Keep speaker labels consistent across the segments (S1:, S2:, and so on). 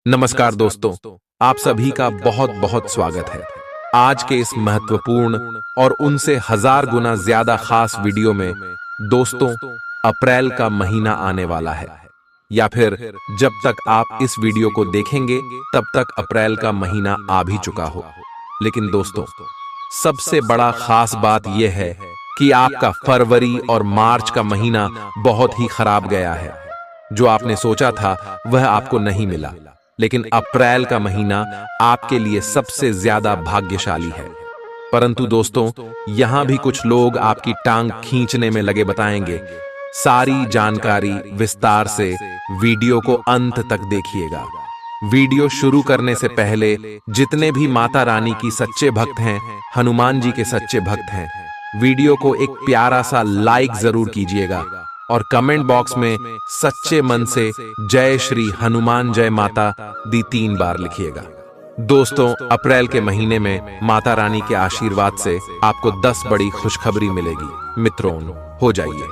S1: नमस्कार दोस्तों, आप सभी का बहुत बहुत स्वागत है। आज के इस महत्वपूर्ण और उनसे हजार गुना ज्यादा खास वीडियो में दोस्तों, अप्रैल का महीना आने वाला है, या फिर जब तक आप इस वीडियो को देखेंगे तब तक अप्रैल का महीना आ भी चुका हो। लेकिन दोस्तों, सबसे बड़ा खास बात यह है कि आपका फरवरी और मार्च का महीना बहुत ही खराब गया है। जो आपने सोचा था वह आपको नहीं मिला, लेकिन अप्रैल का महीना आपके लिए सबसे ज्यादा भाग्यशाली है। परंतु दोस्तों, यहां भी कुछ लोग आपकी टांग खींचने में लगे बताएंगे। सारी जानकारी विस्तार से वीडियो को अंत तक देखिएगा। वीडियो शुरू करने से पहले जितने भी माता रानी की सच्चे भक्त हैं, हनुमान जी के सच्चे भक्त हैं, वीडियो को एक प्यारा सा लाइक जरूर कीजिएगा और कमेंट बॉक्स में सच्चे मन से जय श्री हनुमान जय माता दी 3 बार लिखिएगा। दोस्तों, अप्रैल के महीने में माता रानी के आशीर्वाद से आपको 10 बड़ी खुशखबरी मिलेगी। मित्रों, हो जाइए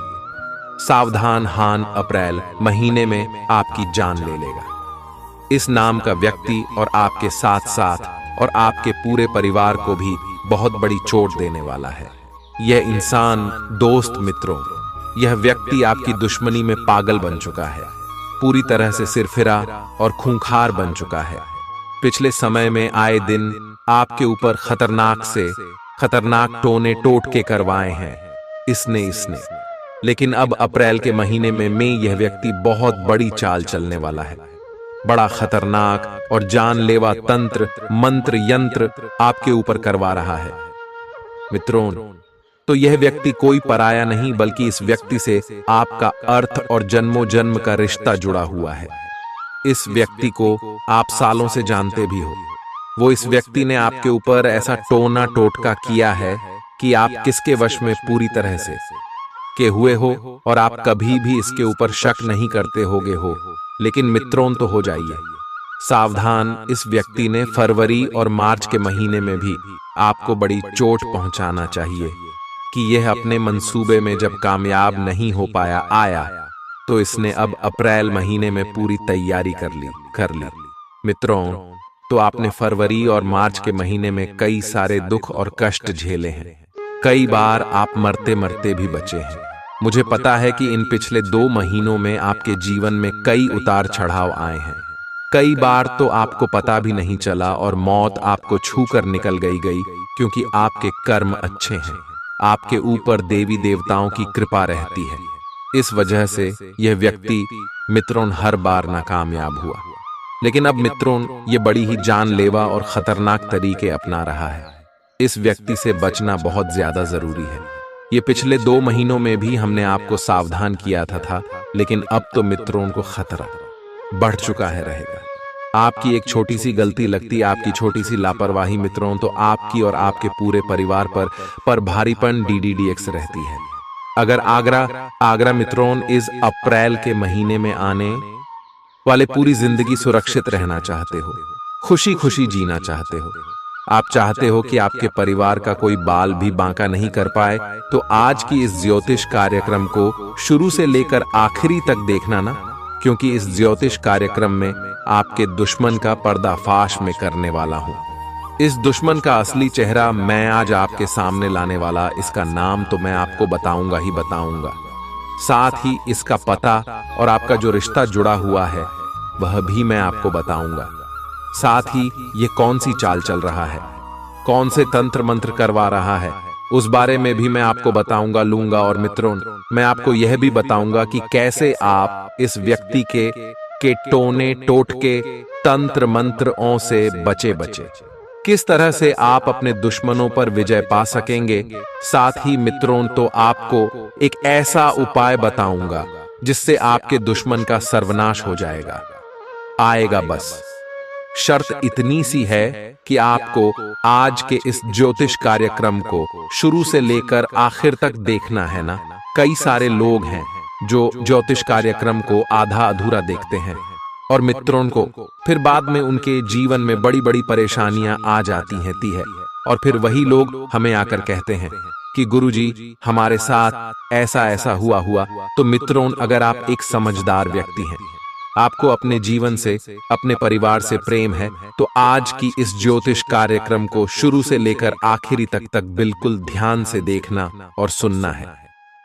S1: सावधान, हान अप्रैल महीने में आपकी जान ले लेगा। इस नाम का व्यक्ति और आपके साथ साथ और आपके पूरे परिवार को भी बहुत बड़ी चोट देने वाला है। यह इंसान, दोस्त मित्रों, यह व्यक्ति आपकी दुश्मनी में पागल बन चुका है, पूरी तरह से सिरफिरा और खूंखार बन चुका है। पिछले समय में आए दिन आपके ऊपर खतरनाक से खतरनाक टोने टोटके करवाए हैं इसने। लेकिन अब अप्रैल के महीने में यह व्यक्ति बहुत बड़ी चाल चलने वाला है। बड़ा खतरनाक और जानलेवा तंत्र, मंत्र, यंत्र आपके ऊपर करवा रहा है। मित्रों, तो यह व्यक्ति कोई पराया नहीं, बल्कि इस व्यक्ति से आपका अर्थ और जन्मों जन्म का रिश्ता जुड़ा हुआ है। इस व्यक्ति को आप सालों से जानते भी हो। वो इस व्यक्ति ने आपके ऊपर ऐसा टोना टोटका किया है कि आप किसके वश में पूरी तरह से के हुए हो और आप कभी भी इसके ऊपर शक नहीं करते होगे हो। लेकिन मित्रों, तो हो जाइए सावधान। इस व्यक्ति ने फरवरी और मार्च के महीने में भी आपको बड़ी चोट पहुंचाना चाहिए कि यह अपने मंसूबे में जब कामयाब नहीं हो आया तो इसने अब अप्रैल महीने में पूरी तैयारी कर ली। मित्रों, तो आपने फरवरी और मार्च के महीने में कई सारे दुख और कष्ट झेले हैं। कई बार आप मरते मरते भी बचे हैं। मुझे पता है कि इन पिछले 2 महीनों में आपके जीवन में कई उतार चढ़ाव आए हैं। कई बार तो आपको पता भी नहीं चला और मौत आपको छू कर निकल गई, क्योंकि आपके कर्म अच्छे हैं। आपके ऊपर देवी देवताओं की कृपा रहती है। इस वजह से यह व्यक्ति मित्रों हर बार नाकामयाब हुआ। लेकिन अब मित्रों, ये बड़ी ही जानलेवा और खतरनाक तरीके अपना रहा है। इस व्यक्ति से बचना बहुत ज्यादा जरूरी है। ये पिछले 2 महीनों में भी हमने आपको सावधान किया था, लेकिन अब तो मित्रों को खतरा बढ़ चुका है रहेगा। आपकी एक छोटी सी गलती लगती, आपकी छोटी सी लापरवाही मित्रों, तो आपकी और आपके पूरे परिवार पर भारीपन DDDX रहती है। अगर आगरा मित्रों इस अप्रैल के महीने में आने वाले पूरी जिंदगी सुरक्षित रहना चाहते हो, खुशी खुशी जीना चाहते हो, आप चाहते हो कि आपके परिवार का कोई बाल भी बांका नहीं कर पाए, तो आज की इस ज्योतिष कार्यक्रम को शुरू से लेकर आखिरी तक देखना ना, क्योंकि इस ज्योतिष कार्यक्रम में आपके दुश्मन का पर्दाफाश में करने वाला हूं। इस दुश्मन का असली चेहरा मैं आज आपके सामने लाने वाला, इसका नाम तो मैं आपको बताऊंगा ही बताऊंगा, साथ ही इसका पता और आपका जो रिश्ता जुड़ा हुआ है वह भी मैं आपको बताऊंगा। साथ ही ये कौन सी चाल चल रहा है, कौन से तंत्र मंत्र करवा रहा है, उस बारे में भी मैं आपको बताऊंगा लूंगा। और मित्रों, मैं आपको यह भी बताऊंगा कि कैसे आप इस व्यक्ति के टोने टोटके तंत्र मंत्रों से बचे, किस तरह से आप अपने दुश्मनों पर विजय पा सकेंगे। साथ ही मित्रों, तो आपको एक ऐसा उपाय बताऊंगा जिससे आपके दुश्मन का सर्वनाश हो आएगा। बस शर्त इतनी सी है कि आपको आज के इस ज्योतिष कार्यक्रम को शुरू से लेकर आखिर तक देखना है ना। कई सारे लोग हैं जो ज्योतिष कार्यक्रम को आधा अधूरा देखते हैं और मित्रों को फिर बाद में उनके जीवन में बड़ी बड़ी परेशानियां आ जाती हैं और फिर वही लोग हमें आकर कहते हैं कि गुरुजी हमारे साथ ऐसा ऐसा हुआ। तो मित्रों, अगर आप एक समझदार व्यक्ति हैं आपको अपने जीवन से, अपने परिवार से प्रेम है, तो आज की इस ज्योतिष कार्यक्रम को शुरू से लेकर आखिरी तक बिल्कुल ध्यान से देखना और सुनना है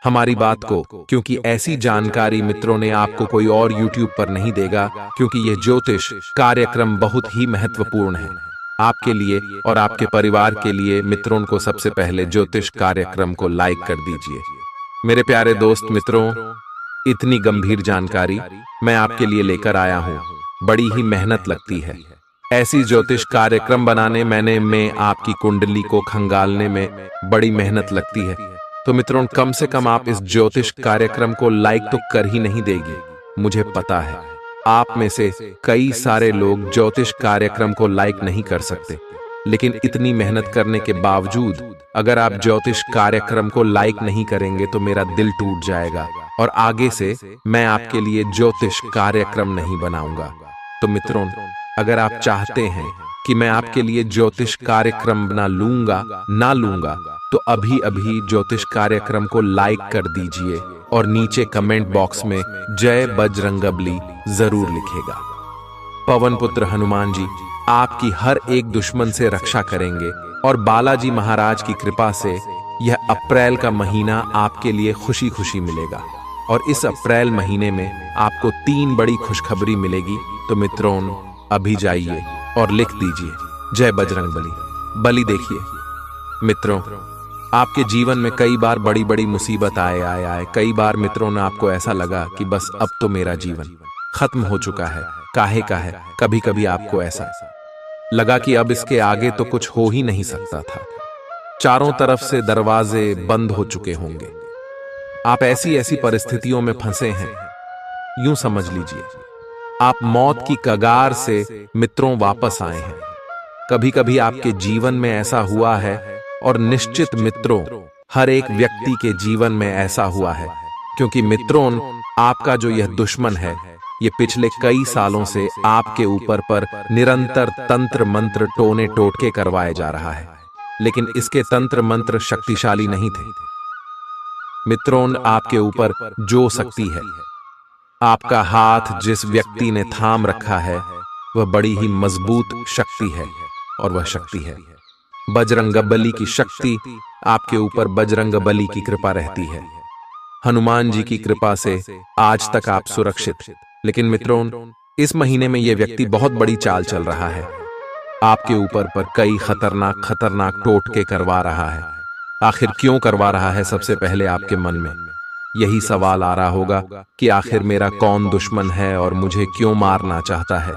S1: हमारी बात को, क्योंकि ऐसी जानकारी मित्रों ने आपको कोई और YouTube पर नहीं देगा, क्योंकि यह ज्योतिष कार्यक्रम बहुत ही महत्वपूर्ण है आपके लिए और आपके परिवार के लिए। मित्रों को सबसे पहले ज्योतिष कार्यक्रम को लाइक कर दीजिए। मेरे प्यारे दोस्त मित्रों, इतनी गंभीर जानकारी मैं आपके लिए लेकर आया हूं, बड़ी ही मेहनत लगती है ऐसी ज्योतिष कार्यक्रम बनाने में आपकी कुंडली को खंगालने में बड़ी मेहनत लगती है। तो मित्रों, कम से कम आप इस ज्योतिष कार्यक्रम को लाइक तो कर ही नहीं देगी। मुझे पता है आप में से कई सारे लोग ज्योतिष कार्यक्रम को लाइक नहीं कर सकते, लेकिन इतनी मेहनत करने के बावजूद अगर आप ज्योतिष कार्यक्रम को लाइक नहीं करेंगे तो मेरा दिल टूट जाएगा और आगे से मैं आपके लिए ज्योतिष कार्यक्रम नहीं बनाऊंगा। तो मित्रों, अगर आप चाहते हैं कि मैं आपके लिए ज्योतिष कार्यक्रम बना लूंगा ना लूंगा, तो अभी अभी ज्योतिष कार्यक्रम को लाइक कर दीजिए और नीचे कमेंट बॉक्स में जय बजरंगबली जरूर लिखेगा। पवन पुत्र हनुमान जी आपकी हर एक दुश्मन से रक्षा करेंगे और बालाजी महाराज की कृपा से यह अप्रैल का महीना आपके लिए खुशी खुशी मिलेगा। और इस अप्रैल महीने में आपको 3 बड़ी खुशखबरी मिलेगी। तो मित्रों, अभी जाइए और लिख दीजिए जय बजरंगबली। बलि देखिए मित्रों, आपके जीवन में कई बार बड़ी बड़ी मुसीबत आए कई बार मित्रों ने आपको ऐसा लगा कि बस अब तो मेरा जीवन खत्म हो चुका है, काहे का है। कभी कभी आपको ऐसा लगा कि अब इसके आगे तो कुछ हो ही नहीं सकता था, चारों तरफ से दरवाजे बंद हो चुके होंगे। आप ऐसी परिस्थितियों में फंसे हैं, यूं समझ लीजिए आप मौत की कगार से मित्रों वापस आए हैं। कभी कभी आपके जीवन में ऐसा हुआ है और निश्चित मित्रों हर एक व्यक्ति के जीवन में ऐसा हुआ है, क्योंकि मित्रों आपका जो यह दुश्मन है ये पिछले कई सालों से आपके ऊपर पर निरंतर तंत्र मंत्र टोने टोटके करवाए जा रहा है, लेकिन इसके तंत्र मंत्र शक्तिशाली नहीं थे। मित्रों, आपके ऊपर जो शक्ति है, आपका हाथ जिस व्यक्ति ने थाम रखा है वह बड़ी ही मजबूत शक्ति है और वह शक्ति है बजरंगबली की शक्ति। आपके ऊपर बजरंगबली की कृपा रहती है, हनुमान जी की कृपा से आज तक आप सुरक्षित। लेकिन मित्रों, इस महीने में यह व्यक्ति बहुत बड़ी चाल चल रहा है, आपके ऊपर पर कई खतरनाक टोटके करवा रहा है। आखिर क्यों करवा रहा है? सबसे पहले आपके मन में यही सवाल आ रहा होगा कि आखिर मेरा कौन दुश्मन है और मुझे क्यों मारना चाहता है,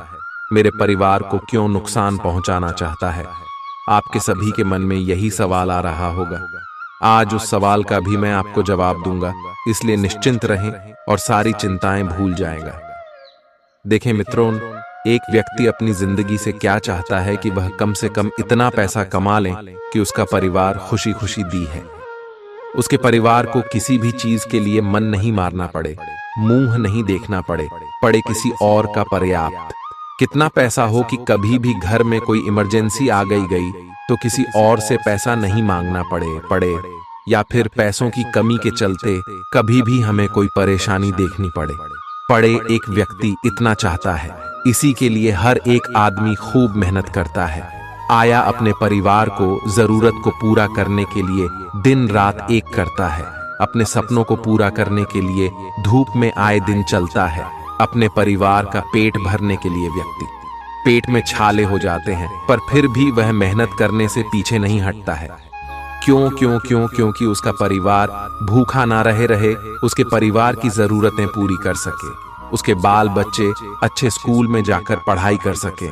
S1: मेरे परिवार को क्यों नुकसान पहुंचाना चाहता है। आपके सभी के मन में यही सवाल आ रहा होगा। आज उस सवाल का भी मैं आपको जवाब दूंगा, इसलिए निश्चिंत रहें और सारी चिंताएं भूल जाएगा। देखें मित्रों, एक व्यक्ति अपनी जिंदगी से क्या चाहता है कि वह कम से कम इतना पैसा कमा ले कि उसका परिवार खुशी खुशी दी है, उसके परिवार को किसी भी चीज के लिए मन नहीं मारना पड़े, मुंह नहीं देखना पड़े किसी और का पर्याप्त। कितना पैसा हो कि कभी भी घर में कोई इमरजेंसी आ गई तो किसी और से पैसा नहीं मांगना पड़े या फिर पैसों की कमी के चलते कभी भी हमें कोई परेशानी देखनी पड़े। एक व्यक्ति इतना चाहता है, इसी के लिए हर एक आदमी खूब मेहनत करता है, आया अपने परिवार को जरूरत को पूरा करने के लिए दिन रात एक करता है, अपने सपनों को पूरा करने के लिए धूप में आए दिन चलता है, अपने परिवार का पेट भरने के लिए व्यक्ति पेट में छाले हो जाते हैं, पर फिर भी वह मेहनत करने से पीछे नहीं हटता है। क्योंकि उसका परिवार भूखा ना रहे, उसके परिवार की जरूरतें पूरी कर सके, उसके बाल बच्चे अच्छे स्कूल में जाकर पढ़ाई कर सके,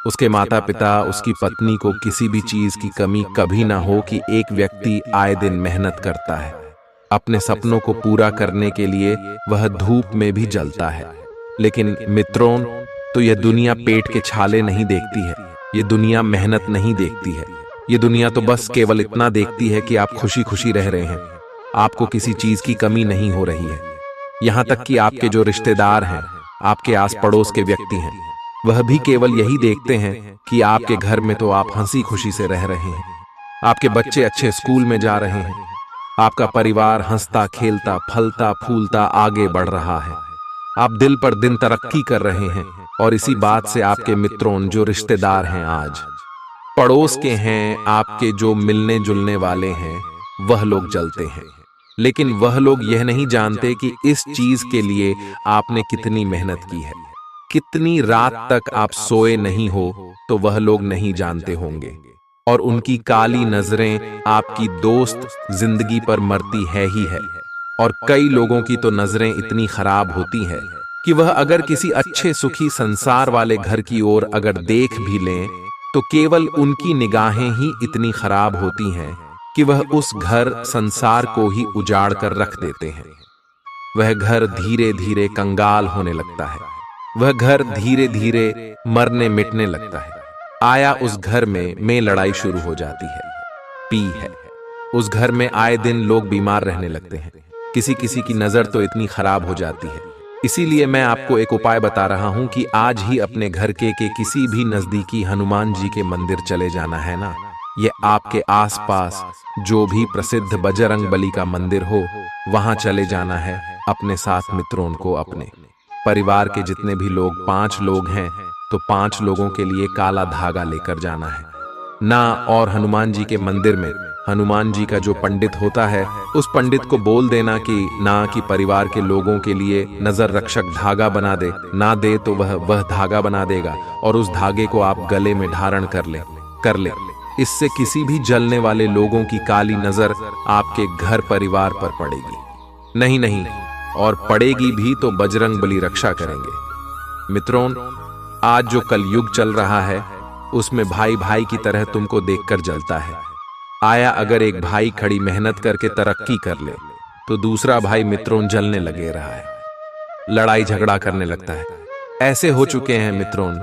S1: उसके माता पिता, उसकी पत्नी को किसी भी चीज की कमी कभी ना हो कि एक व्यक्ति आए दिन मेहनत करता है, अपने सपनों को पूरा करने के लिए वह धूप में भी जलता है। लेकिन मित्रों, तो यह दुनिया पेट के छाले नहीं देखती है, यह दुनिया मेहनत नहीं देखती है, यह दुनिया तो बस केवल इतना देखती है कि आप खुशी खुशी रह रहे हैं, आपको किसी चीज की कमी नहीं हो रही है। यहाँ तक कि आपके जो रिश्तेदार हैं, आपके आस पड़ोस के व्यक्ति हैं, वह भी केवल यही देखते हैं कि आपके घर में तो आप हंसी खुशी से रह रहे हैं, आपके बच्चे अच्छे स्कूल में जा रहे हैं, आपका परिवार हंसता खेलता फलता फूलता आगे बढ़ रहा है। आप दिल पर दिन तरक्की कर रहे हैं और इसी बात से आपके मित्रों जो रिश्तेदार हैं, आज पड़ोस के हैं, आपके जो मिलने जुलने वाले हैं, वह लोग जलते हैं। लेकिन वह लोग यह नहीं जानते कि इस चीज के लिए आपने कितनी मेहनत की है, कितनी रात तक आप सोए नहीं हो, तो वह लोग नहीं जानते होंगे। और उनकी काली नजरें आपकी दोस्त जिंदगी पर मरती है ही है। और कई लोगों की तो नजरें इतनी खराब होती हैं कि वह अगर किसी अच्छे सुखी संसार वाले घर की ओर अगर देख भी लें, तो केवल उनकी निगाहें ही इतनी खराब होती हैं कि वह उस घर संसार को ही उजाड़ कर रख देते हैं। वह घर धीरे धीरे कंगाल होने लगता है, वह घर धीरे धीरे मरने मिटने लगता है। आया उस घर में लड़ाई शुरू हो जाती है, पी है। उस घर में आए दिन लोग बीमार रहने लगते हैं, किसी किसी की नजर तो इतनी खराब हो जाती है। इसीलिए मैं आपको एक उपाय बता रहा हूं कि आज ही अपने घर के किसी भी नजदीकी हनुमान जी के मंदिर चले जाना है ना। ये आपके आसपास जो भी प्रसिद्ध बजरंग बली का मंदिर हो, वहां चले जाना है। अपने साथ मित्रों को, अपने परिवार के जितने भी लोग 5 लोग हैं, तो 5 लोगों के लिए काला धागा लेकर जाना है ना। और हनुमान जी के मंदिर में हनुमान जी का जो पंडित होता है, उस पंडित को बोल देना कि परिवार के लोगों के लिए नजर रक्षक धागा बना दे, ना दे तो वह धागा बना देगा और उस धागे को आप गले में धारण कर ले। इससे किसी भी जलने वाले लोगों की काली नजर आपके घर परिवार पर पड़ेगी नहीं, और पड़ेगी भी तो बजरंग बली रक्षा करेंगे। मित्रों, आज जो कलयुग चल रहा है, उसमें भाई भाई की तरह तुमको देखकर जलता है। आया अगर एक भाई खड़ी मेहनत करके तरक्की कर ले, तो दूसरा भाई मित्रों जलने लगे रहा है, लड़ाई झगड़ा करने लगता है। ऐसे हो चुके हैं मित्रों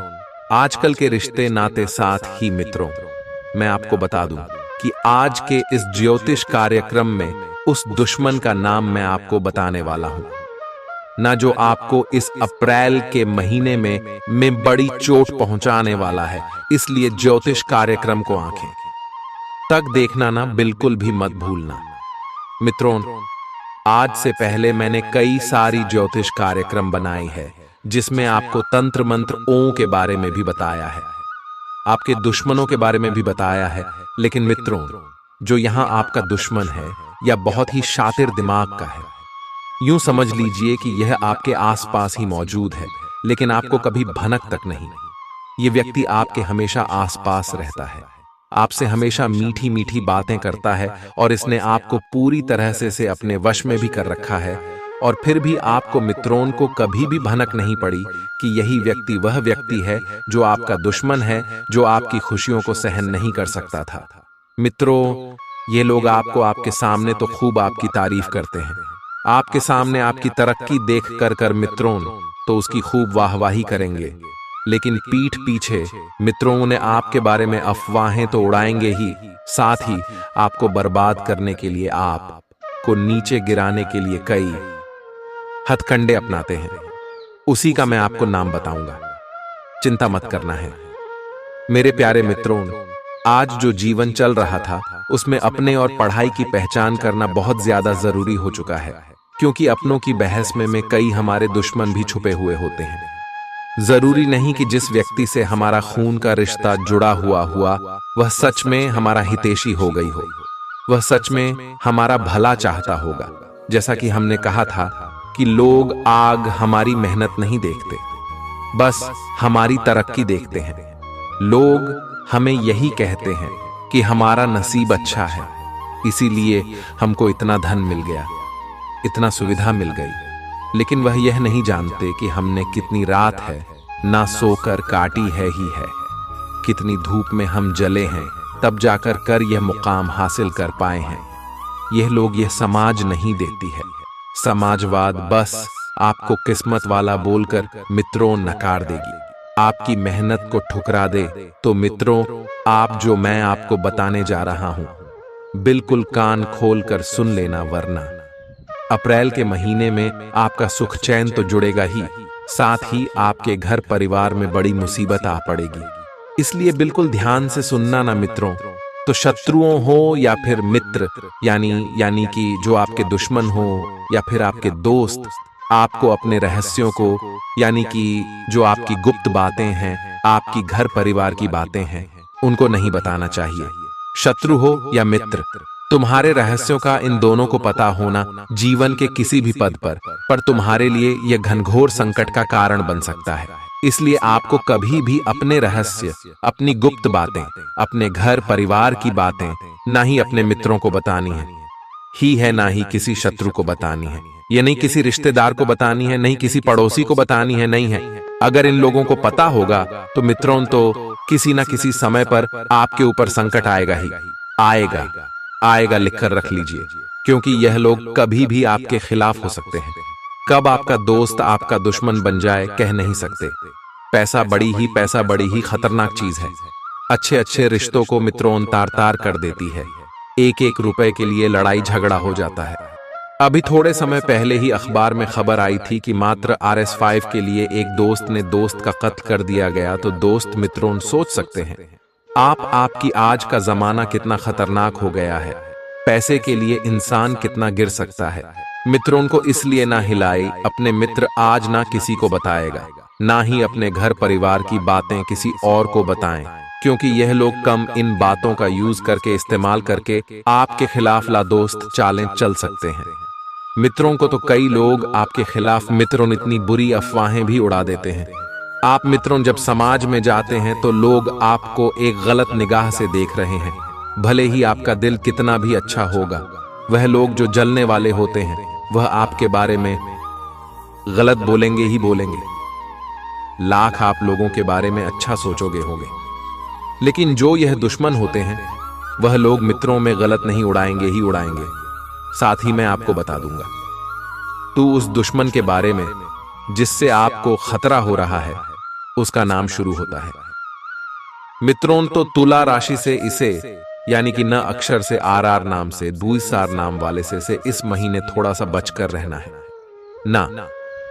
S1: आजकल के रिश्ते नाते। साथ ही मित्रों, मैं आपको बता दूं कि आज के इस ज्योतिष कार्यक्रम में उस दुश्मन का नाम मैं आपको बताने वाला हूं ना, जो आपको इस अप्रैल के महीने में बड़ी चोट पहुंचाने वाला है। इसलिए ज्योतिष कार्यक्रम को आंखें तक देखना ना, बिल्कुल भी मत भूलना। मित्रों, आज से पहले मैंने कई सारी ज्योतिष कार्यक्रम बनाए हैं, जिसमें आपको तंत्र मंत्र ओं के बारे में भी बताया है, आपके दुश्मनों के बारे में भी बताया है। लेकिन मित्रों, जो यहां आपका दुश्मन है या बहुत ही शातिर दिमाग का है, यूं समझ लीजिए कि यह आपके आसपास ही मौजूद है, लेकिन आपको कभी भनक तक नहीं। यह व्यक्ति आपके हमेशा आसपास रहता है, आपसे हमेशा मीठी मीठी बातें करता है, और इसने आपको पूरी तरह से अपने वश में भी कर रखा है। और फिर भी आपको मित्रों को कभी भी भनक नहीं पड़ी कि यही व्यक्ति वह व्यक्ति है जो आपका दुश्मन है, जो आपकी खुशियों को सहन नहीं कर सकता था। मित्रों, ये लोग आपको आपके सामने तो खूब आपकी तारीफ करते हैं, आपके सामने आपकी तरक्की देख कर मित्रों तो उसकी खूब वाहवाही करेंगे, लेकिन पीठ पीछे मित्रों ने आपके बारे में अफवाहें तो उड़ाएंगे ही, साथ ही आपको बर्बाद करने के लिए, आपको नीचे गिराने के लिए कई हथकंडे अपनाते हैं। उसी का मैं आपको नाम बताऊंगा, चिंता मत करना है। मेरे प्यारे मित्रों, आज जो जीवन चल रहा था, उसमें अपने और पढ़ाई की पहचान करना बहुत ज्यादा जरूरी हो चुका है, क्योंकि अपनों की बहस में कई हमारे दुश्मन भी छुपे हुए होते हैं। जरूरी नहीं कि जिस व्यक्ति से हमारा खून का रिश्ता जुड़ा हुआ वह सच में हमारा हितैषी हो गई हो, वह सच में हमारा भला चाहता होगा। जैसा कि हमने कहा था कि लोग आग हमारी मेहनत नहीं देखते, बस हमारी तरक्की देखते हैं। लोग हमें यही कहते हैं कि हमारा नसीब अच्छा है, इसीलिए हमको इतना धन मिल गया, इतना सुविधा मिल गई। लेकिन वह यह नहीं जानते कि हमने कितनी रात है ना सोकर काटी है ही है, कितनी धूप में हम जले हैं, तब जाकर यह मुकाम हासिल कर पाए हैं। यह लोग, यह समाज नहीं देती है। समाजवाद बस आपको किस्मत वाला बोलकर मित्रों नकार देगी, आपकी मेहनत को ठुकरा दे। तो मित्रों, आप जो मैं आपको बताने जा रहा हूं, बिल्कुल कान खोलकर सुन लेना, वरना अप्रैल के महीने में आपका सुख चैन तो जुड़ेगा ही, साथ ही आपके घर परिवार में बड़ी मुसीबत आ पड़ेगी। इसलिए बिल्कुल ध्यान से सुनना ना मित्रों। तो शत्रुओं हो या फिर मित्र, यानी कि जो आपके दुश्मन हो या फिर आपके दोस्त, आपको अपने रहस्यों को, यानी कि जो आपकी गुप्त बातें हैं, आपकी घर परिवार की बातें हैं, उनको नहीं बताना चाहिए। शत्रु हो या मित्र, तुम्हारे रहस्यों का इन दोनों को पता होना जीवन के किसी भी पद पर तुम्हारे लिए यह घनघोर संकट का कारण बन सकता है। इसलिए आपको कभी भी अपने रहस्य, अपनी गुप्त बातें, अपने घर परिवार की बातें ना ही अपने मित्रों को बतानी है ना ही किसी शत्रु को बतानी है। ये नहीं किसी रिश्तेदार को बतानी है, नहीं किसी पड़ोसी को बतानी है, नहीं है। अगर इन लोगों को पता होगा तो मित्रों, तो किसी ना किसी समय पर आपके ऊपर संकट आएगा ही आएगा। लिखकर रख लीजिए, क्योंकि यह लोग कभी भी आपके खिलाफ हो सकते हैं। कब आपका दोस्त आपका दुश्मन बन जाए कह नहीं सकते। पैसा बड़ी ही खतरनाक चीज है। अच्छे रिश्तों को मित्रों तार कर देती है। एक रुपए के लिए लड़ाई झगड़ा हो जाता है। अभी थोड़े समय पहले ही अखबार में खबर आई थी कि मात्र RS5 के लिए एक दोस्त ने दोस्त का कत्ल कर दिया गया। तो दोस्त मित्रों, सोच सकते हैं आपकी आज का जमाना कितना खतरनाक हो गया है। पैसे के लिए इंसान कितना गिर सकता है। मित्रों को इसलिए ना हिलाए। अपने मित्र आज ना किसी को बताएगा, ना ही अपने घर परिवार की बातें किसी और को बताएं, क्योंकि यह लोग कम इन बातों का यूज करके, इस्तेमाल करके आपके खिलाफ लादोस्त चालें चल सकते हैं। मित्रों को तो कई लोग आपके खिलाफ मित्रों इतनी बुरी अफवाहें भी उड़ा देते हैं। आप मित्रों जब समाज में जाते हैं तो लोग आपको एक गलत निगाह से देख रहे हैं। भले ही आपका दिल कितना भी अच्छा होगा, वह लोग जो जलने वाले होते हैं वह आपके बारे में गलत बोलेंगे ही बोलेंगे। लाख आप लोगों के बारे में अच्छा सोचोगे होगे, लेकिन जो यह दुश्मन होते हैं वह लोग मित्रों में गलत नहीं उड़ाएंगे ही उड़ाएंगे। साथ ही मैं आपको बता दूंगा तो उस दुश्मन के बारे में जिससे आपको खतरा हो रहा है, उसका नाम शुरू होता है। मित्रों, तो तुला राशि से इसे, यानी कि न अक्षर से RR नाम से, द्विसार नाम वाले से इस महीने थोड़ा सा बचकर रहना है ना,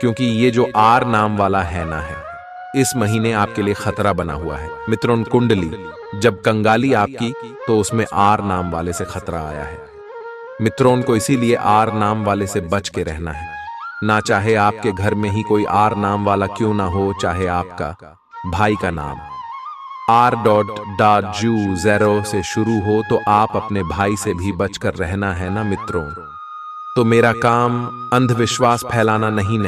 S1: क्योंकि ये जो R नाम वाला है ना है, इस महीने आपके लिए खतरा बना हुआ है। मित्रों, कुंडली जब कंगाली आपकी तो उसमें R नाम वाले से खतरा आया है। मित्रों को इसीलिए R नाम वाले से बच के रहना है। ना चाहे आपके घर में ही कोई R नाम वाला क्यों ना हो, चाहे आपका भाई का नाम R.Ju0 से शुरू हो, तो आप अपने भाई से भी बचकर रहना है ना मित्रों। तो मेरा काम अंधविश्वास फैलाना नहीं,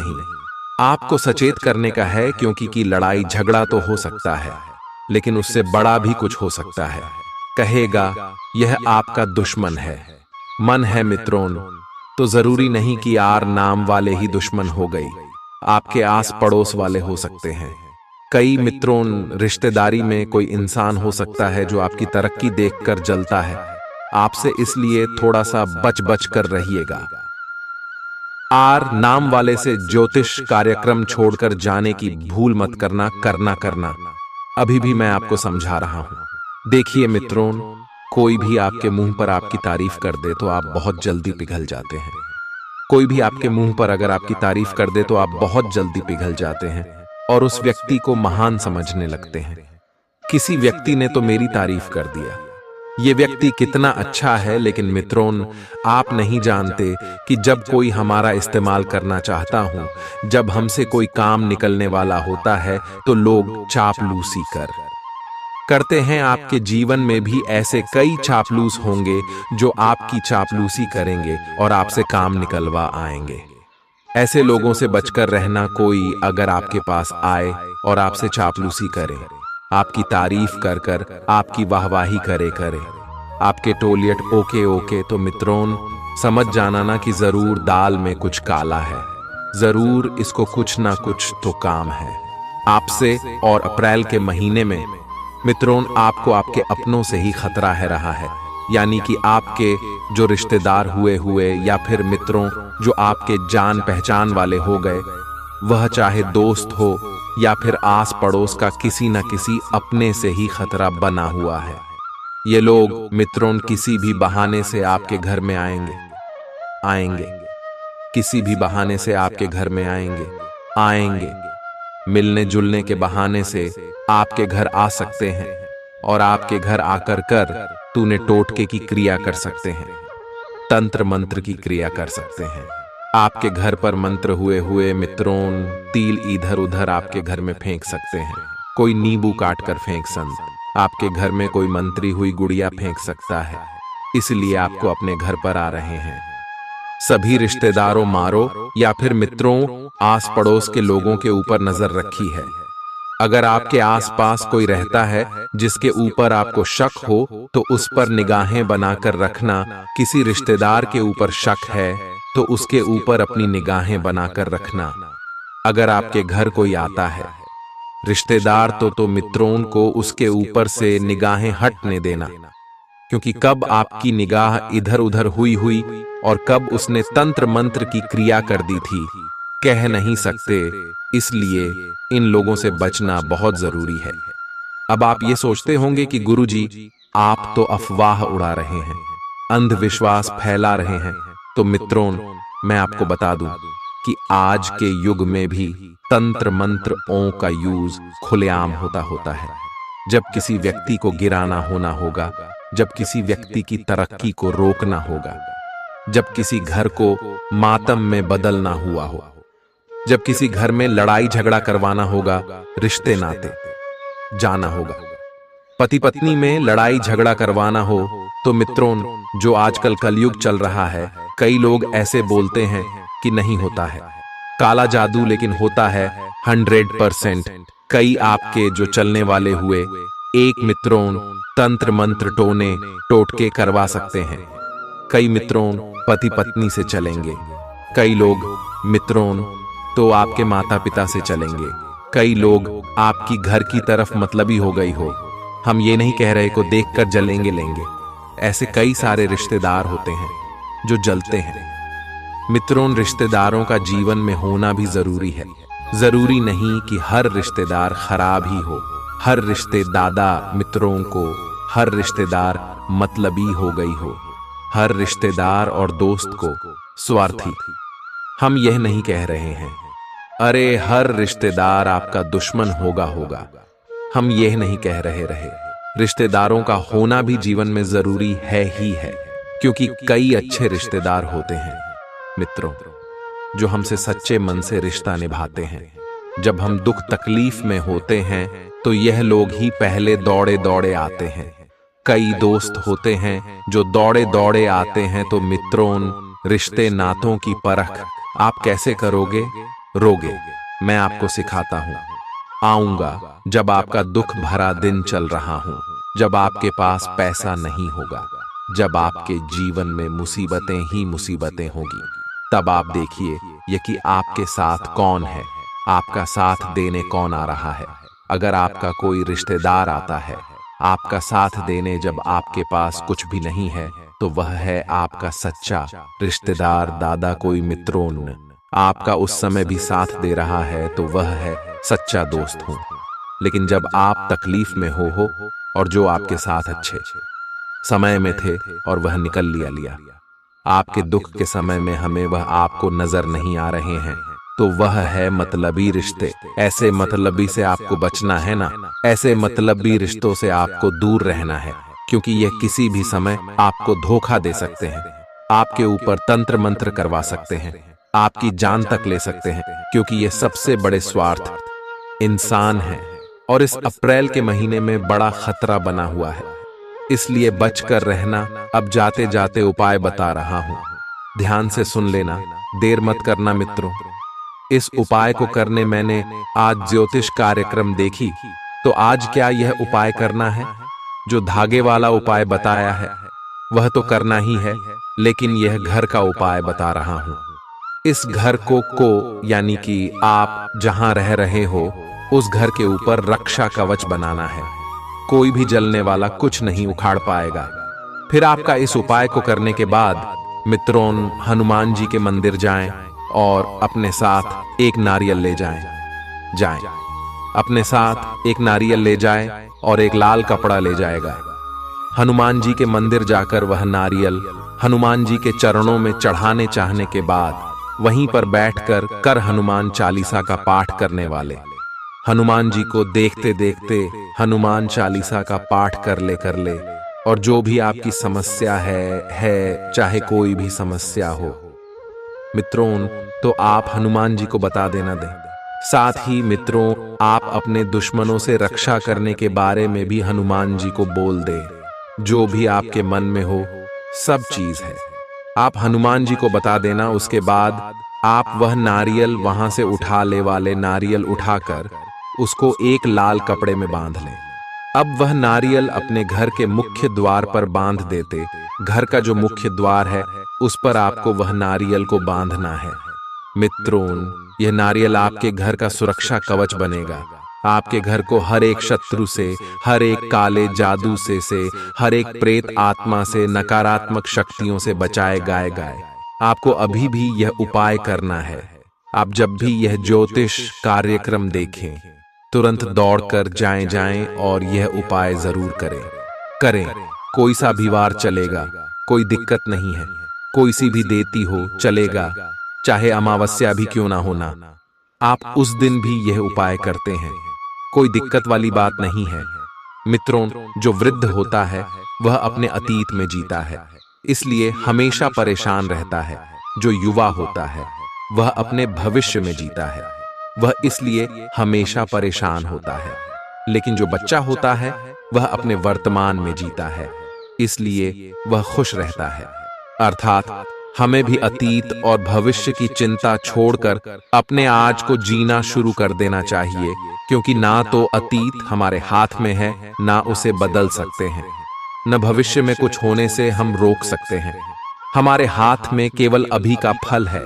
S1: आपको सचेत करने का है, क्योंकि की लड़ाई झगड़ा तो हो सकता है, लेकिन उससे बड़ा भी कुछ हो सकता है। कहेगा यह आपका दुश्मन है, मन है मित्रों, तो जरूरी नहीं कि R नाम वाले ही दुश्मन हो गई। आपके आस पड़ोस वाले हो सकते हैं। कई मित्रों, रिश्तेदारी में कोई इंसान हो सकता है जो आपकी तरक्की देखकर जलता है आपसे, इसलिए थोड़ा सा बच कर रहिएगा। R नाम वाले से ज्योतिष कार्यक्रम छोड़कर जाने की भूल मत करना। अभी भी मैं आपको समझा रहा हूं। देखिए मित्रों, कोई भी आपके मुंह पर आपकी तारीफ कर दे तो आप बहुत जल्दी पिघल जाते हैं। कोई भी आपके मुंह पर अगर आपकी तारीफ कर दे तो आप बहुत जल्दी पिघल जाते हैं और उस व्यक्ति को महान समझने लगते हैं। किसी व्यक्ति ने तो मेरी तारीफ कर दिया, ये व्यक्ति कितना अच्छा है, लेकिन मित्रों आप नहीं जानते कि जब कोई हमारा इस्तेमाल करना चाहता हूं, जब हमसे कोई काम निकलने वाला होता है, तो लोग चापलूसी करते हैं। आपके जीवन में भी ऐसे कई चापलूस होंगे जो आपकी चापलूसी करेंगे और आपसे काम निकलवा आएंगे। ऐसे लोगों से बचकर रहना। कोई अगर आपके पास आए और आपसे चापलूसी करे, आपकी तारीफ कर आपकी वाहवाही करे, आपके टोलियट ओके, तो मित्रों समझ जाना ना कि जरूर दाल में कुछ काला है, जरूर इसको कुछ ना कुछ तो काम है आपसे। और अप्रैल के महीने में मित्रों आपको आपके अपनों से ही खतरा है रहा है, यानी कि आपके जो रिश्तेदार हुए या फिर मित्रों जो आपके जान पहचान वाले हो गए, वह चाहे दोस्त हो या फिर आस पड़ोस का किसी न किसी अपने से ही खतरा बना हुआ है। ये लोग मित्रों किसी भी बहाने से आपके घर में आएंगे, किसी भी बहाने से आपके घर में आएंगे, मिलने जुलने के बहाने से आपके घर आ सकते हैं और आपके घर आकर तूने टोटके की क्रिया कर सकते हैं, तंत्र मंत्र की क्रिया कर सकते हैं। आपके घर पर मंत्र हुए हुए मित्रों तिल इधर उधर आपके घर में फेंक सकते हैं। कोई नींबू काट कर फेंक संत आपके घर में कोई मंत्री हुई गुड़िया फेंक सकता है, इसलिए आपको अपने घर पर आ रहे हैं। सभी रिश्तेदारों मारो या फिर मित्रों आस पड़ोस के लोगों के ऊपर नजर रखी है। अगर आपके आसपास कोई रहता है जिसके ऊपर आपको शक हो तो उस पर निगाहें बनाकर रखना। किसी रिश्तेदार के ऊपर शक है तो उसके ऊपर अपनी निगाहें बनाकर रखना। अगर आपके घर कोई आता है रिश्तेदार तो मित्रों को उसके ऊपर से निगाहें हटने देना, क्योंकि कब आपकी निगाह इधर उधर हुई और कब उसने तंत्र मंत्र की क्रिया कर दी थी कह नहीं सकते, इसलिए इन लोगों से बचना बहुत जरूरी है। अब आप ये सोचते होंगे कि गुरुजी आप तो अफवाह उड़ा रहे हैं, अंधविश्वास फैला रहे हैं। तो मित्रों मैं आपको बता दूं कि आज के युग में भी तंत्र मंत्र ओं का यूज खुलेआम होता है। जब किसी व्यक्ति को गिराना होना होगा, जब किसी व्यक्ति की तरक्की को रोकना होगा, जब किसी घर को मातम में बदलना हुआ हो, जब किसी घर में लड़ाई झगड़ा करवाना होगा, रिश्ते नाते जाना होगा, पति पत्नी में लड़ाई झगड़ा करवाना हो तो मित्रों जो आजकल कलयुग चल रहा है, कई लोग ऐसे बोलते हैं कि नहीं होता है काला जादू, लेकिन होता है 100%। कई आपके जो चलने वाले हुए एक मित्रों तंत्र मंत्र टोने टोटके करवा सकते हैं। कई मित्रों पति पत्नी से चलेंगे, कई लोग मित्रों तो आपके माता पिता से चलेंगे, कई लोग आपकी घर की तरफ मतलबी हो गई हो। हम ये नहीं कह रहे को देखकर जलेंगे लेंगे, ऐसे कई सारे रिश्तेदार होते हैं जो जलते हैं। मित्रों रिश्तेदारों का जीवन में होना भी जरूरी है। जरूरी नहीं कि हर रिश्तेदार खराब ही हो, हर रिश्तेदादा मित्रों को हर रिश्तेदार मतलबी हो गई हो, हर रिश्तेदार और दोस्त को स्वार्थी। हम यह नहीं कह रहे हैं अरे हर रिश्तेदार आपका दुश्मन होगा, हम यह नहीं कह रहे। रिश्तेदारों का होना भी जीवन में जरूरी है ही है, क्योंकि कई अच्छे रिश्तेदार होते हैं मित्रों जो हमसे सच्चे मन से रिश्ता निभाते हैं। जब हम दुख तकलीफ में होते हैं तो यह लोग ही पहले दौड़े दौड़े आते हैं। कई दोस्त होते हैं जो दौड़े दौड़े आते हैं। तो मित्रों रिश्ते नातों की परख आप कैसे करोगे? रोगे मैं आपको सिखाता हूँ। आऊंगा जब आपका दुख भरा दिन चल रहा हूँ, जब आपके पास पैसा नहीं होगा, जब आपके जीवन में मुसीबतें ही मुसीबतें होगी, तब आप देखिए ये कि आपके साथ कौन है, आपका साथ देने कौन आ रहा है। अगर आपका कोई रिश्तेदार आता है आपका साथ देने, जब आपके पास कुछ भी नहीं है, तो वह है आपका सच्चा रिश्तेदार। दादा कोई मित्रों आपका उस समय भी साथ दे रहा है तो वह है सच्चा दोस्त हूँ। लेकिन जब आप तकलीफ में हो और जो आपके साथ अच्छे समय में थे और वह निकल लिया, आपके दुख के समय में हमें वह आपको नजर नहीं आ रहे हैं, तो वह है मतलबी रिश्ते। ऐसे मतलबी से आपको बचना है ना, ऐसे मतलबी रिश्तों से आपको दूर रहना है, क्योंकि यह किसी भी समय आपको धोखा दे सकते हैं, आपके ऊपर तंत्र मंत्र करवा सकते हैं, आपकी जान तक ले सकते हैं, क्योंकि ये सबसे बड़े स्वार्थ इंसान है। और इस अप्रैल के महीने में बड़ा खतरा बना हुआ है, इसलिए बचकर रहना। अब जाते जाते उपाय बता रहा हूं, ध्यान से सुन लेना, देर मत करना मित्रों। इस उपाय को करने मैंने आज ज्योतिष कार्यक्रम देखी, तो आज क्या यह उपाय करना है? जो धागे वाला उपाय बताया है वह तो करना ही है, लेकिन यह घर का उपाय बता रहा हूं। इस घर को यानी कि आप जहां रह रहे हो उस घर के ऊपर रक्षा कवच बनाना है। कोई भी जलने वाला कुछ नहीं उखाड़ पाएगा। फिर आपका इस उपाय को करने के बाद मित्रों हनुमान जी के मंदिर जाएं और अपने साथ एक नारियल ले जाएं। अपने साथ एक नारियल ले जाएं और एक लाल कपड़ा ले जाएगा। हनुमान जी के मंदिर जाकर वह नारियल हनुमान जी के चरणों में चढ़ाने चाहने के बाद वहीं पर बैठकर कर हनुमान चालीसा का पाठ करने वाले हनुमान जी को देखते देखते हनुमान चालीसा का पाठ कर ले। और जो भी आपकी समस्या है चाहे कोई भी समस्या हो, मित्रों, तो आप हनुमान जी को बता देना दें। साथ ही मित्रों, आप अपने दुश्मनों से रक्षा करने के बारे में भी हनुमान जी को बोल दें। जो भी आपके मन में हो, सब चीज है, आप हनुमान जी को बता देना। उसके बाद आप वह नारियल वहां से उठा ले वाले नारियल उठाकर उसको एक लाल कपड़े में बांध लें। अब वह नारियल अपने घर के मुख्य द्वार पर बांध देते। घर का जो मुख्य द्वार है उस पर आपको वह नारियल को बांधना है। मित्रों, यह नारियल आपके घर का सुरक्षा कवच बनेगा। आपके घर को हर एक शत्रु से, हर एक काले जादू से हर एक प्रेत आत्मा से, नकारात्मक शक्तियों से बचाएगा। आपको अभी भी यह उपाय करना है। आप जब भी यह ज्योतिष कार्यक्रम देखें, तुरंत दौड़कर जाएं और यह उपाय जरूर करें। कोई सा भी वार चलेगा, कोई दिक्कत नहीं है। कोई सी भी देती हो चलेगा, चाहे अमावस्या भी क्यों ना होना, आप उस दिन भी यह उपाय करते हैं, कोई दिक्कत वाली बात नहीं है। मित्रों, जो वृद्ध होता है वह अपने अतीत में जीता है, इसलिए हमेशा परेशान रहता है। जो युवा होता है वह अपने भविष्य में जीता है, वह इसलिए हमेशा परेशान होता है। लेकिन जो बच्चा होता है वह अपने वर्तमान में जीता है, इसलिए वह खुश रहता है। अर्थात हमें भी अतीत और भविष्य की चिंता छोड़कर अपने आज को जीना शुरू कर देना चाहिए, क्योंकि ना तो अतीत हमारे हाथ में है, ना उसे बदल सकते हैं, न भविष्य में कुछ होने से हम रोक सकते हैं। हमारे हाथ में केवल अभी का फल है,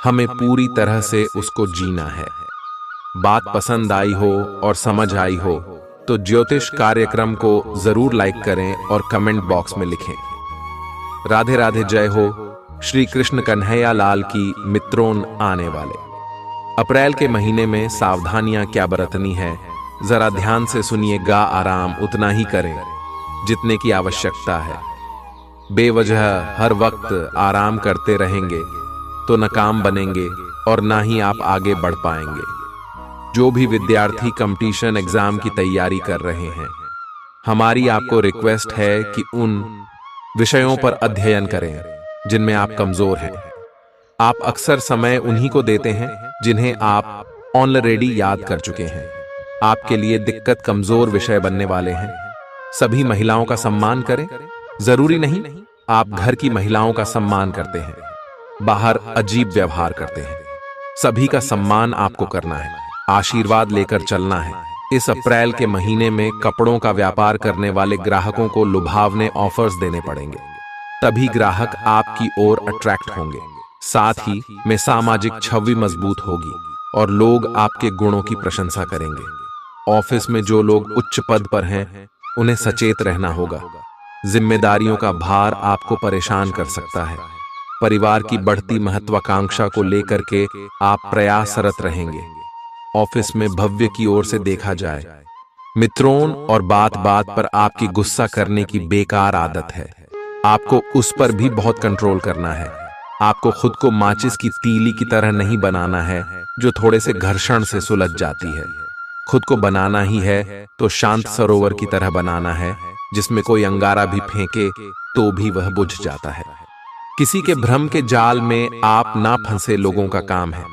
S1: हमें पूरी तरह से उसको जीना है। बात पसंद आई हो और समझ आई हो तो ज्योतिष कार्यक्रम को जरूर लाइक करें और कमेंट बॉक्स में लिखें। राधे राधे, जय हो श्री कृष्ण कन्हैया लाल की। मित्रों, आने वाले अप्रैल के महीने में सावधानियां क्या बरतनी है, जरा ध्यान से सुनिएगा। आराम उतना ही करें जितने की आवश्यकता है। बेवजह हर वक्त आराम करते रहेंगे तो न काम बनेंगे और ना ही आप आगे बढ़ पाएंगे। जो भी विद्यार्थी कंपटीशन एग्जाम की तैयारी कर रहे हैं, हमारी आपको रिक्वेस्ट है कि उन विषयों पर अध्ययन करें जिनमें आप कमजोर हैं। आप अक्सर समय उन्हीं को देते हैं जिन्हें आप ऑलरेडी याद कर चुके हैं। आपके लिए दिक्कत कमजोर विषय बनने वाले हैं। सभी महिलाओं का सम्मान करें। जरूरी नहीं आप घर की महिलाओं का सम्मान करते हैं, बाहर अजीब व्यवहार करते हैं। सभी का सम्मान आपको करना है, आशीर्वाद लेकर चलना है। इस अप्रैल के महीने में कपड़ों का व्यापार करने वाले ग्राहकों को लुभावने ऑफर्स देने पड़ेंगे, तभी ग्राहक आपकी ओर अट्रैक्ट होंगे। साथ ही में सामाजिक छवि मजबूत होगी और लोग आपके गुणों की प्रशंसा करेंगे। ऑफिस में जो लोग उच्च पद पर हैं, उन्हें सचेत रहना होगा। जिम्मेदारियों का भार आपको परेशान कर सकता है। परिवार की बढ़ती महत्वाकांक्षा को लेकर के आप प्रयासरत रहेंगे। ऑफिस में भव्य की ओर से देखा जाए। मित्रों, और बात बात पर आपकी गुस्सा करने की बेकार आदत है, आपको उस पर भी बहुत कंट्रोल करना है। आपको खुद को माचिस की तीली की तरह नहीं बनाना है जो थोड़े से घर्षण से सुलझ जाती है। खुद को बनाना ही है तो शांत सरोवर की तरह बनाना है, जिसमें कोई अंगारा भी फेंके तो भी वह बुझ जाता है। किसी के भ्रम के जाल में आप ना फंसे लोगों का काम है।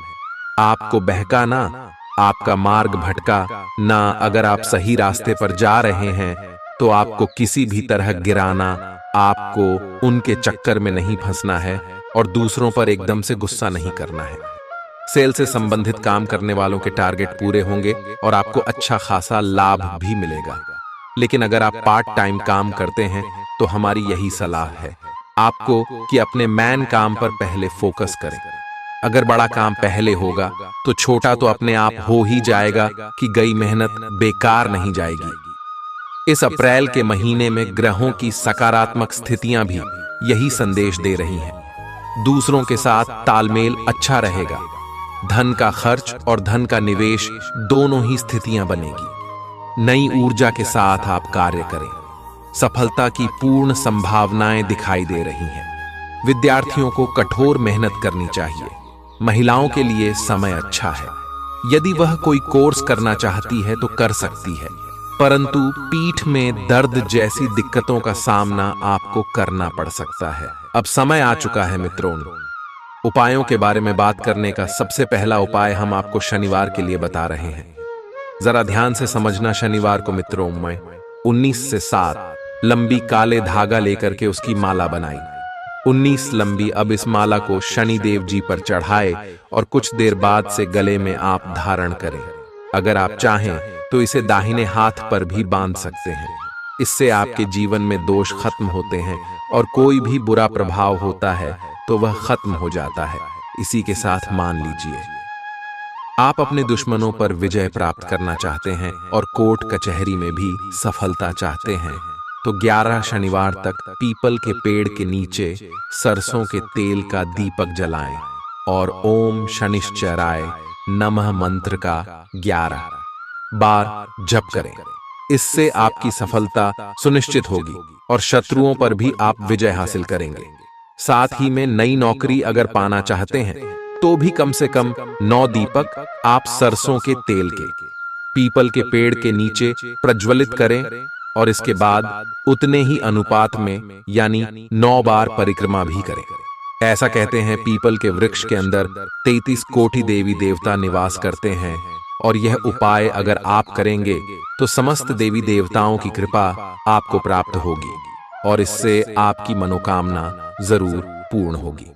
S1: आपको बहकाना, आपका मार्ग भटका ना। अगर आप सही रास्ते पर जा रहे हैं तो आपको किसी भी तरह गिराना, आपको उनके चक्कर में नहीं फंसना है और दूसरों पर एकदम से गुस्सा नहीं करना है। सेल से संबंधित काम करने वालों के टारगेट पूरे होंगे और आपको अच्छा खासा लाभ भी मिलेगा। लेकिन अगर आप पार्ट टाइम काम करते हैं तो हमारी यही सलाह है आपको कि अपने मेन काम पर पहले फोकस करें। अगर बड़ा काम पहले होगा तो छोटा तो अपने आप हो ही जाएगा कि गई मेहनत बेकार नहीं जाएगी। इस अप्रैल के महीने में ग्रहों की सकारात्मक स्थितियां भी यही संदेश दे रही हैं। दूसरों के साथ तालमेल अच्छा रहेगा। धन का खर्च और धन का निवेश दोनों ही स्थितियां बनेगी। नई ऊर्जा के साथ आप कार्य करें। सफलता की पूर्ण संभावनाएं दिखाई दे रही हैं। विद्यार्थियों को कठोर मेहनत करनी चाहिए। महिलाओं के लिए समय अच्छा है। यदि वह कोई कोर्स करना चाहती है तो कर सकती है, परंतु पीठ में दर्द जैसी दिक्कतों का सामना आपको करना पड़ सकता है। अब समय आ चुका है मित्रों, उपायों के बारे में बात करने का सबसे पहला उपाय हम आपको शनिवार के लिए बता रहे हैं। जरा ध्यान से समझना। शनिवार को मित्रों में 19 से 7 लंबी काले धागा लेकर के उसकी माला बनाई। 19 लंबी। अब इस माला को शनिदेव जी पर चढ़ाए और कुछ देर बाद से गले में आप धारण करें। अगर आप चाहें तो इसे दाहिने हाथ पर भी बांध सकते हैं। इससे आपके जीवन में दोष खत्म होते हैं और कोई भी बुरा प्रभाव होता है तो वह खत्म हो जाता है। इसी के साथ मान लीजिए आप अपने दुश्मनों पर विजय प्राप्त करना चाहते हैं और कोर्ट कचहरी में भी सफलता चाहते हैं तो 11 शनिवार तक पीपल के पेड़ के नीचे सरसों के तेल का दीपक जलाएं और ओम शनिश्चराय नमः मंत्र का 11 बार जप करें। इससे आपकी सफलता सुनिश्चित होगी और शत्रुओं पर भी आप विजय हासिल करेंगे। साथ ही में नई नौकरी अगर पाना चाहते हैं तो भी कम से कम 9 दीपक आप सरसों के तेल के पीपल के पेड़ के नीचे प्रज्वलित करें और इसके बाद उतने ही अनुपात में यानी 9 बार परिक्रमा भी करें। ऐसा कहते हैं पीपल के वृक्ष के अंदर 33 कोटि देवी देवता निवास करते हैं और यह उपाय अगर आप करेंगे तो समस्त देवी देवताओं की कृपा आपको प्राप्त होगी और इससे आपकी मनोकामना जरूर पूर्ण होगी।